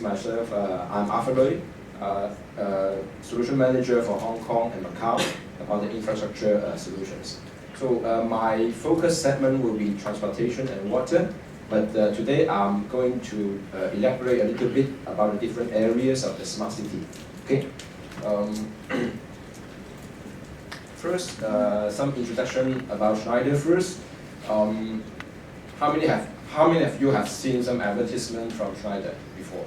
myself. I'm ArthurLui, Solution Manager for Hong Kong and Macau about the infrastructure solutions. So my focus segment will be transportation and water, but today I'm going to elaborate a little bit about the different areas of the smart city. Okay. First, some introduction about Schneider first. How many of you have seen some advertisement from Schneider before?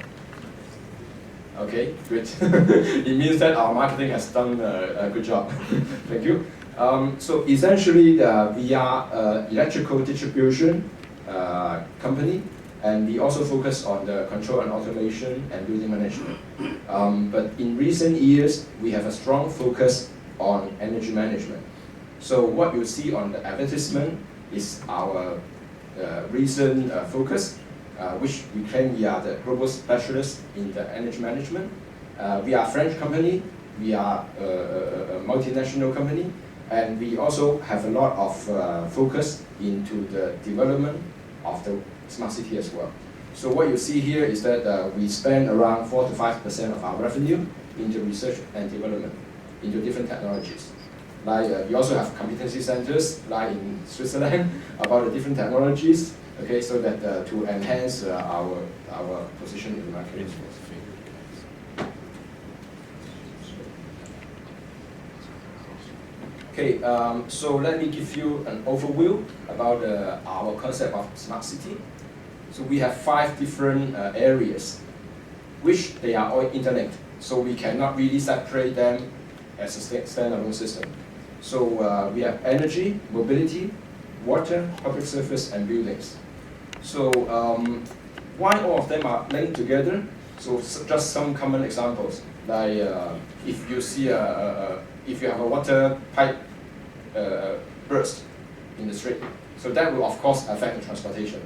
Okay, good. It means that our marketing has done a good job. Thank you. So essentially, we are an electrical distribution company, and we also focus on the control and automation and building management. But in recent years, we have a strong focus on energy management. So what you see on the advertisement is our recent focus, which we claim we are the global specialists in the energy management. We are a French company, we are a multinational company, and we also have a lot of focus into the development of the smart city as well. So what you see here is that we spend around 4 to 5% of our revenue into research and development, into different technologies. Like we also have competency centers, like in Switzerland, about the different technologies. Okay, so that to enhance our position in the market. Okay, so let me give you an overview about our concept of smart city. So we have 5 different areas, which they are all interlinked. So we cannot really separate them as a standalone system. So we have energy, mobility, water, public service, and buildings. So why all of them are linked together? So just some common examples, like if you see if you have a water pipe burst in the street, so that will of course affect the transportation.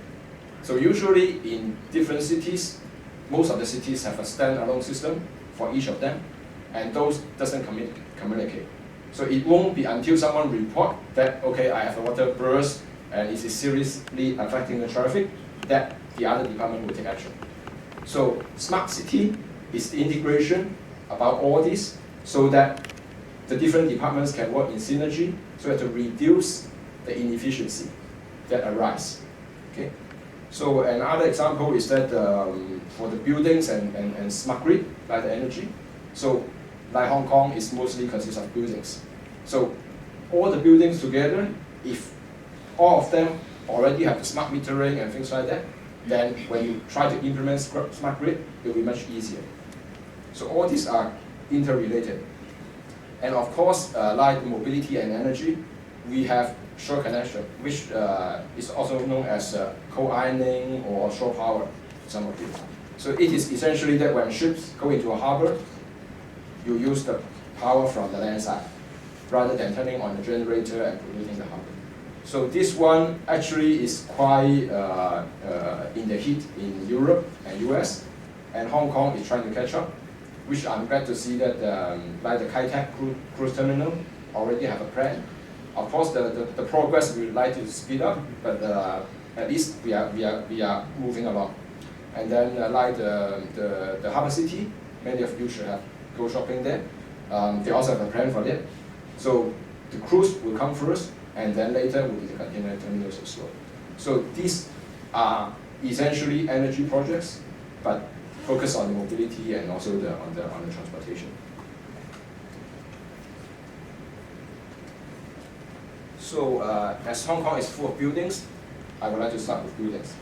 So usually in different cities, most of the cities have a standalone system for each of them, and those doesn't communicate. So it won't be until someone report that, okay, I have a water burst and it is seriously affecting the traffic, that the other department will take action. So smart city is the integration about all this, so that the different departments can work in synergy, so as to reduce the inefficiency that arise. Okay. So another example is that for the buildings and smart grid, like the energy. So like Hong Kong is mostly consists of buildings. So all the buildings together, if all of them already have the smart metering and things like that, then when you try to implement smart grid, it will be much easier. So all these are interrelated. And of course, like mobility and energy, we have shore connection, which is also known as co-ironing or shore power, some of it. So it is essentially that when ships go into a harbor, you use the power from the land side, rather than turning on the generator and polluting the harbor. So this one actually is quite in the heat in Europe and US, and Hong Kong is trying to catch up, which I'm glad to see that like the Kai Tak cruise terminal already have a plan. Of course, the progress we would like to speed up, but at least we are moving along. And then like the harbor city, many of you should have go shopping there. They also have a plan for that. So the cruise will come first, and then later will be the container terminals as well. So these are essentially energy projects, but focus on the mobility and also on the transportation. So as Hong Kong is full of buildings, I would like to start with buildings.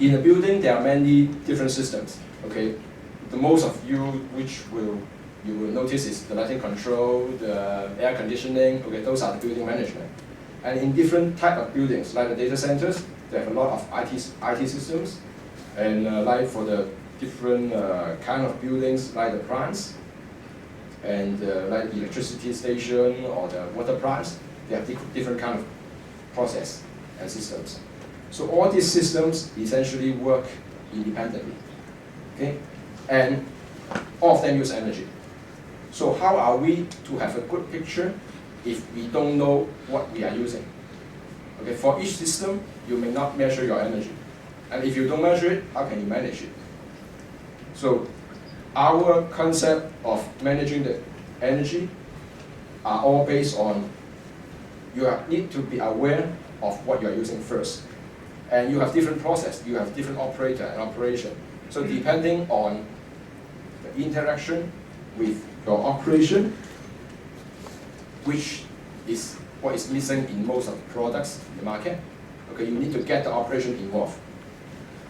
In a building, there are many different systems. Okay, the most of you which you will notice is the lighting control, the air conditioning. Okay, those are the building management. And in different type of buildings, like the data centers, they have a lot of IT systems. And like for the different kind of buildings, like the plants, and like the electricity station or the water plants, they have different kind of process and systems. So all these systems essentially work independently. Okay, and all of them use energy. So how are we to have a good picture if we don't know what we are using? Okay, for each system, you may not measure your energy. And if you don't measure it, how can you manage it? So our concept of managing the energy are all based on need to be aware of what you are using first. And you have different process, you have different operator and operation. So depending on the interaction with your operation, which is what is missing in most of the products in the market, okay, you need to get the operation involved.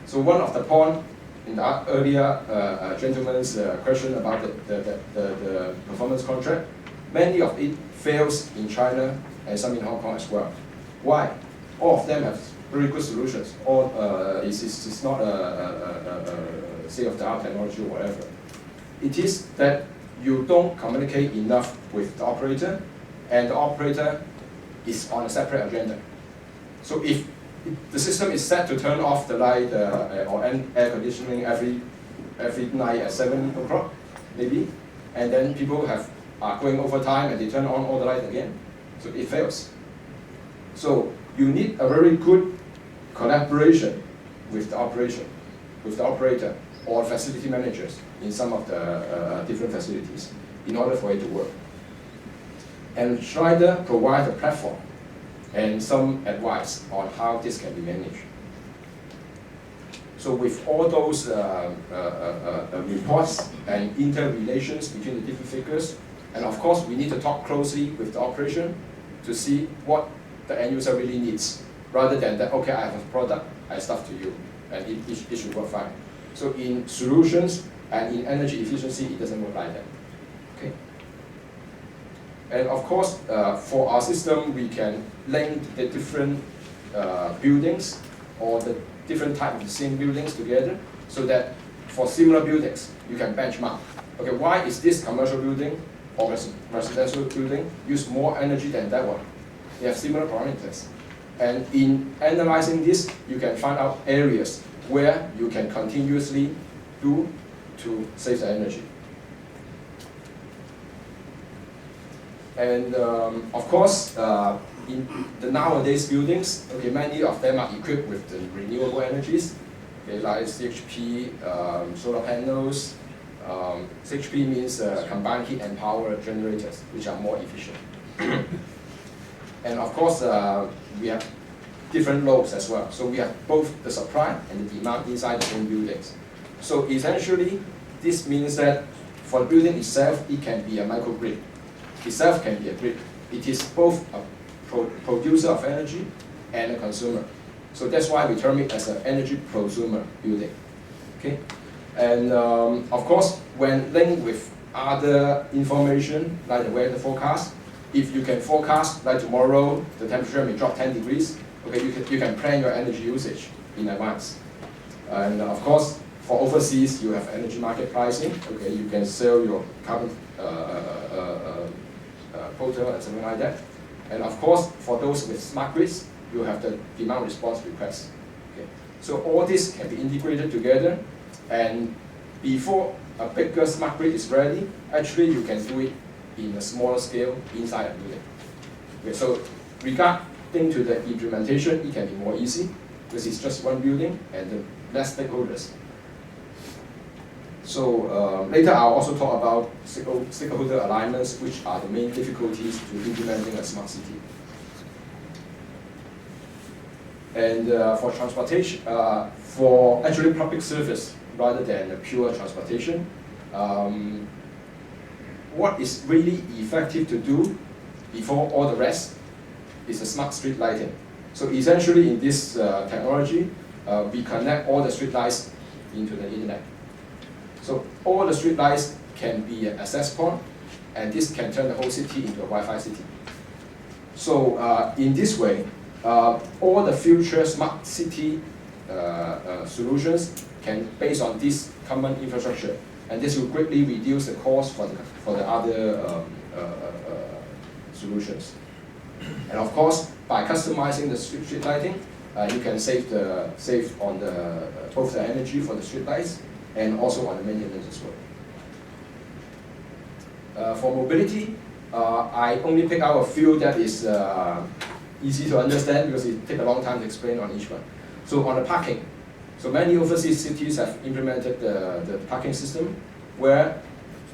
So one of the points in the earlier gentleman's question about the performance contract, many of it fails in China and some in Hong Kong as well. Why? All of them have very good solutions. All it's not a state-of-the-art technology or whatever. It is that you don't communicate enough with the operator, and the operator is on a separate agenda. So if the system is set to turn off the light or air conditioning every night at 7 o'clock, maybe, and then people are going over time and they turn on all the light again, so it fails. So you need a very good collaboration with the operator or facility managers in some of the different facilities in order for it to work. And Schneider provides a platform and some advice on how this can be managed. So with all those reports and interrelations between the different figures, and of course we need to talk closely with the operation to see what the end user really needs, rather than that, okay, I have a product, I stuff to you, and it should work fine. So in solutions and in energy efficiency, it doesn't work like that. Okay. And of course, for our system, we can link the different buildings or the different type of the same buildings together, so that for similar buildings, you can benchmark. Okay, why is this commercial building or residential building use more energy than that one? They have similar parameters. And in analyzing this, you can find out areas where you can continuously do to save the energy. And of course, in the nowadays buildings, okay, many of them are equipped with the renewable energies, okay, like CHP, solar panels. CHP means combined heat and power generators, which are more efficient. And of course, we have different loads as well. So we have both the supply and the demand inside the same buildings. So essentially, this means that for the building itself, it can be a microgrid. Itself can be a grid. It is both a producer of energy and a consumer. So that's why we term it as an energy prosumer building. Okay? And of course, when linked with other information, like the weather forecast, if you can forecast, like tomorrow, the temperature may drop 10 degrees, okay, you can plan your energy usage in advance. And of course, for overseas, you have energy market pricing. Okay, you can sell your carbon quota and something like that. And of course, for those with smart grids, you have the demand response request. Okay, so all this can be integrated together, and before a bigger smart grid is ready, actually you can do it in a smaller scale inside a building. Okay, so regarding to the implementation, it can be more easy because it's just one building and the less stakeholders. So later I'll also talk about stakeholder alignments, which are the main difficulties to implementing a smart city. And for transportation, for actually public service rather than pure transportation, what is really effective to do before all the rest is a smart street lighting. So essentially in this technology, we connect all the street lights into the internet. So all the street lights can be an access point, and this can turn the whole city into a Wi-Fi city. So in this way, all the future smart city solutions can based on this common infrastructure, and this will greatly reduce the cost for the other solutions. And of course, by customizing the street lighting, you can save on both the energy for the street lights and also on the maintenance as well. For mobility, I only pick out a few that is easy to understand because it takes a long time to explain on each one. So on the parking, So many overseas cities have implemented the parking system where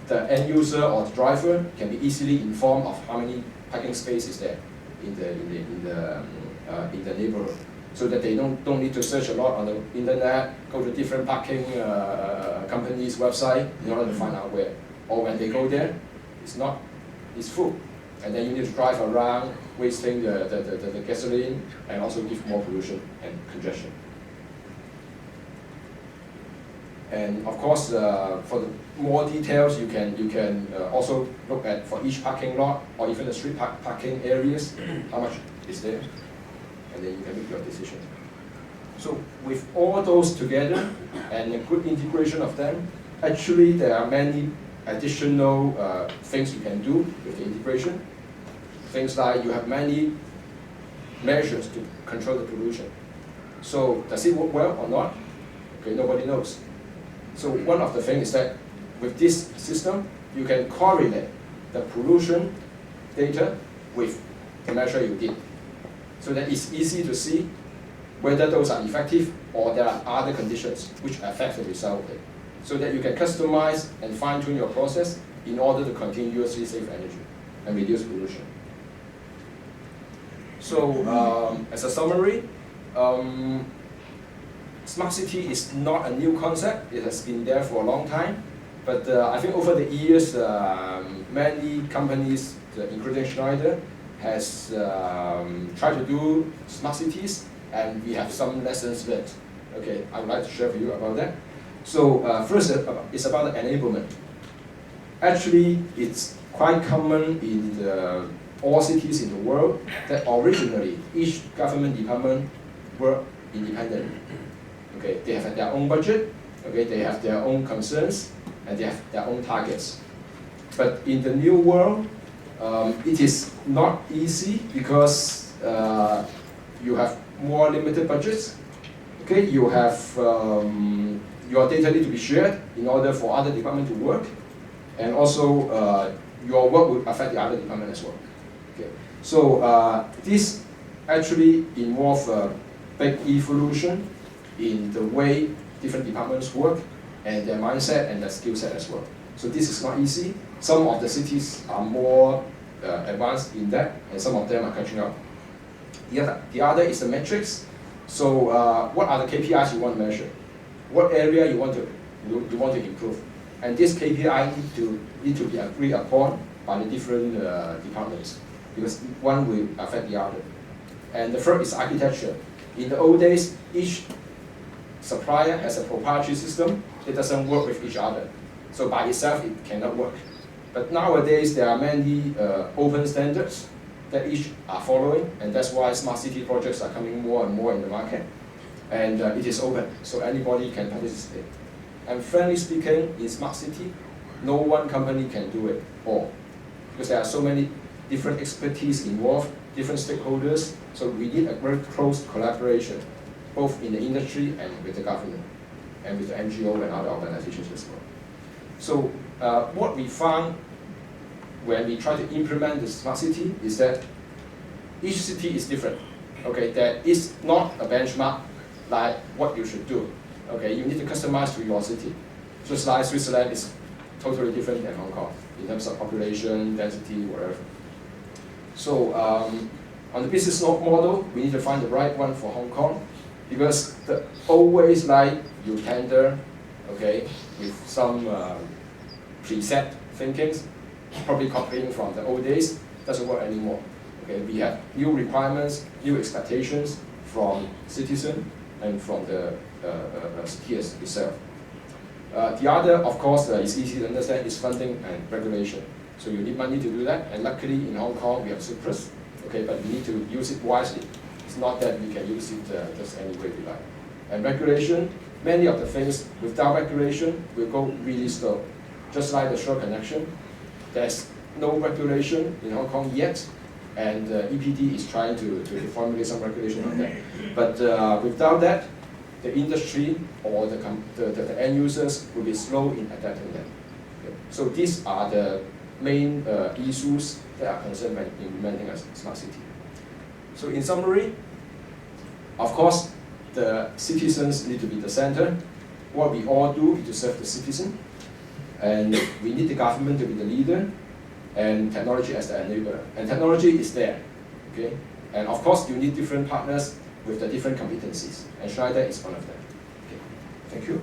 the end user or the driver can be easily informed of how many parking spaces is there in the neighborhood, so that they don't need to search a lot on the internet, go to different parking companies' website in order to find out where. Or when they go there, it's full, and then you need to drive around, wasting the gasoline, and also give more pollution and congestion. And of course, for the more details, you can also look at for each parking lot or even the street parking areas, how much is there, and then you can make your decision. So with all those together and a good integration of them, actually there are many additional things you can do with the integration. Things like you have many measures to control the pollution. So does it work well or not? Okay, nobody knows. So one of the things is that with this system, you can correlate the pollution data with the measure you did. So that it's easy to see whether those are effective or there are other conditions which affect the result of it. So that you can customize and fine-tune your process in order to continuously save energy and reduce pollution. So as a summary, smart city is not a new concept. It has been there for a long time. But I think over the years, many companies, including Schneider, has tried to do smart cities, and we have some lessons learned. Okay, I would like to share with you about that. So first, it's about the enablement. Actually, it's quite common in all cities in the world that originally each government department work independently. Okay, they have their own budget. Okay, they have their own concerns, and they have their own targets. But in the new world, it is not easy because you have more limited budgets. Okay, you have your data need to be shared in order for other departments to work, and also your work will affect the other department as well. Okay, so this actually involves a big evolution in the way different departments work and their mindset and their skill set as well. So this is not easy. Some of the cities are more advanced in that, and some of them are catching up. The other is the metrics. So what are the KPIs you want to measure? What area you want to improve? And this KPI need to be agreed upon by the different departments, because one will affect the other. And the third is architecture. In the old days, each supplier has a proprietary system that doesn't work with each other. So by itself, it cannot work. But nowadays, there are many open standards that each are following, and that's why smart city projects are coming more and more in the market. And it is open, so anybody can participate. And frankly speaking, in smart city, no one company can do it all, because there are so many different expertise involved, different stakeholders, so we need a very close collaboration, both in the industry and with the government, and with the NGO and other organizations as well. So what we found when we try to implement the smart city is that each city is different. Okay, there is not a benchmark like what you should do. Okay, you need to customize to your city. Just like Switzerland is totally different than Hong Kong in terms of population, density, whatever. So on the business model, we need to find the right one for Hong Kong, because the old ways like you tender, okay, with some preset thinkings, probably copying from the old days, doesn't work anymore. Okay, we have new requirements, new expectations from citizens and from the skiers itself. The other, of course, is easy to understand, is funding and regulation. So you need money to do that, and luckily in Hong Kong we have surplus. Okay, but we need to use it wisely. It's not that we can use it just any way we like. And regulation, many of the things without regulation will go really slow. Just like the shore connection, there's no regulation in Hong Kong yet, and EPD is trying to formulate some regulation on that. But without that, the industry or the end users will be slow in adapting that. Okay. So these are the main issues that are concerned when implementing a smart city. So in summary, of course, the citizens need to be the center. What we all do is to serve the citizen. And we need the government to be the leader and technology as the enabler. And technology is there, okay? And of course, you need different partners with the different competencies. And Schneider is one of them. Okay. Thank you.